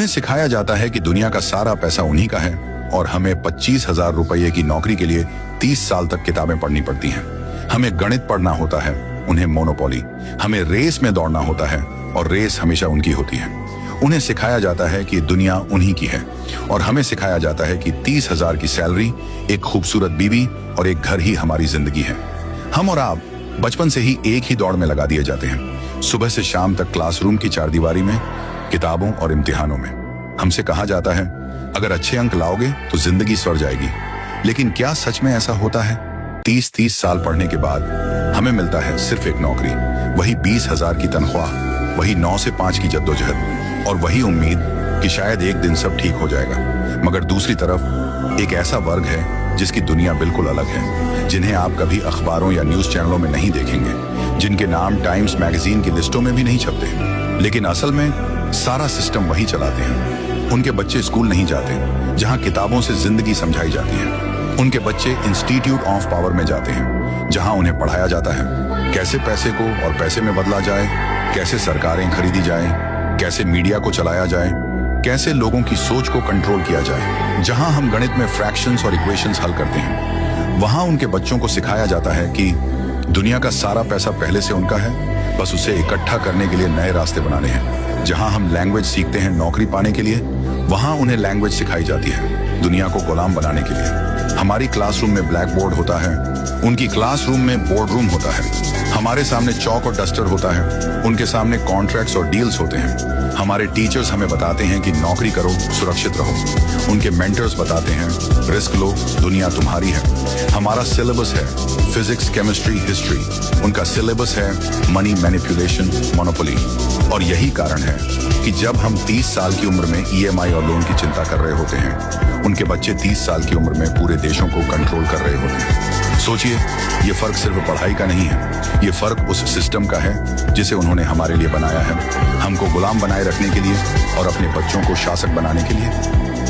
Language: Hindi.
उन्हें सिखाया जाता है कि दुनिया का सारा पैसा उन्हीं का है और हमें 25,000 रुपये की नौकरी के लिए 30 साल तक किताबें पढ़नी पड़ती हैं। हमें गणित पढ़ना होता है, उन्हें मोनोपोली। हमें रेस में दौड़ना होता है और रेस हमेशा उनकी होती है। उन्हें सिखाया जाता है कि दुनिया उन्हीं की है और हमें सिखाया जाता है कि 30,000 की सैलरी, एक खूबसूरत बीवी और एक घर ही हमारी जिंदगी है। हम और आप बचपन से ही एक ही दौड़ में लगा दिए जाते हैं, सुबह से शाम तक क्लासरूम की चारदीवारी में, किताबों और इम्तिहानों में। हमसे कहा जाता है अगर अच्छे अंक लाओगे तो जिंदगी सवर जाएगी। लेकिन क्या सच में ऐसा होता है? 30 साल पढ़ने के बाद हमें मिलता है सिर्फ एक नौकरी, वही 20,000 की तनख्वाह, वही 9 से 5 की जद्दोजहद और वही उम्मीद कि शायद एक दिन सब ठीक हो जाएगा। मगर दूसरी तरफ एक ऐसा वर्ग है जिसकी दुनिया बिल्कुल अलग है, जिन्हें आप कभी अखबारों या न्यूज चैनलों में नहीं देखेंगे, जिनके नाम टाइम्स मैगजीन की लिस्टों में भी नहीं छपते, लेकिन असल में सारा सिस्टम वही चलाते हैं। उनके बच्चे स्कूल नहीं जाते जहां किताबों से जिंदगी समझाई जाती है। उनके बच्चे इंस्टीट्यूट ऑफ पावर में जाते हैं जहां उन्हें पढ़ाया जाता है कैसे पैसे को और पैसे में बदला जाए, कैसे सरकारें खरीदी जाए, कैसे मीडिया को चलाया जाए, कैसे लोगों की सोच को कंट्रोल किया जाए। जहां हम गणित में फ्रैक्शंस और इक्वेशंस हल करते हैं, वहां उनके बच्चों को सिखाया जाता है कि दुनिया का सारा पैसा पहले से उनका है, बस उसे इकट्ठा करने के लिए नए रास्ते बनाने हैं। जहां हम लैंग्वेज सीखते हैं नौकरी पाने के लिए, वहां उन्हें लैंग्वेज सिखाई जाती है दुनिया को गुलाम बनाने के लिए। हमारी क्लासरूम में ब्लैक बोर्ड होता है, उनकी क्लासरूम में बोर्ड रूम होता है। हमारे सामने चौक और डस्टर होता है, उनके सामने कॉन्ट्रैक्ट्स और डील्स होते हैं। हमारे टीचर्स हमें बताते हैं कि नौकरी करो, सुरक्षित रहो। उनके मेंटर्स बताते हैं रिस्क लो, दुनिया तुम्हारी है। हमारा सिलेबस है फिजिक्स, केमिस्ट्री, हिस्ट्री। उनका सिलेबस है मनी मैनिपुलेशन, मोनोपोली। और यही कारण है कि जब हम 30 साल की उम्र में ईएमआई और लोन की चिंता कर रहे होते हैं, उनके बच्चे 30 साल की उम्र में पूरे देशों को कंट्रोल कर रहे होते हैं। सोचिए, ये फर्क सिर्फ पढ़ाई का नहीं है, ये फर्क उस सिस्टम का है जिसे उन्होंने हमारे लिए बनाया है, हमको गुलाम बनाए रखने के लिए और अपने बच्चों को शासक बनाने के लिए।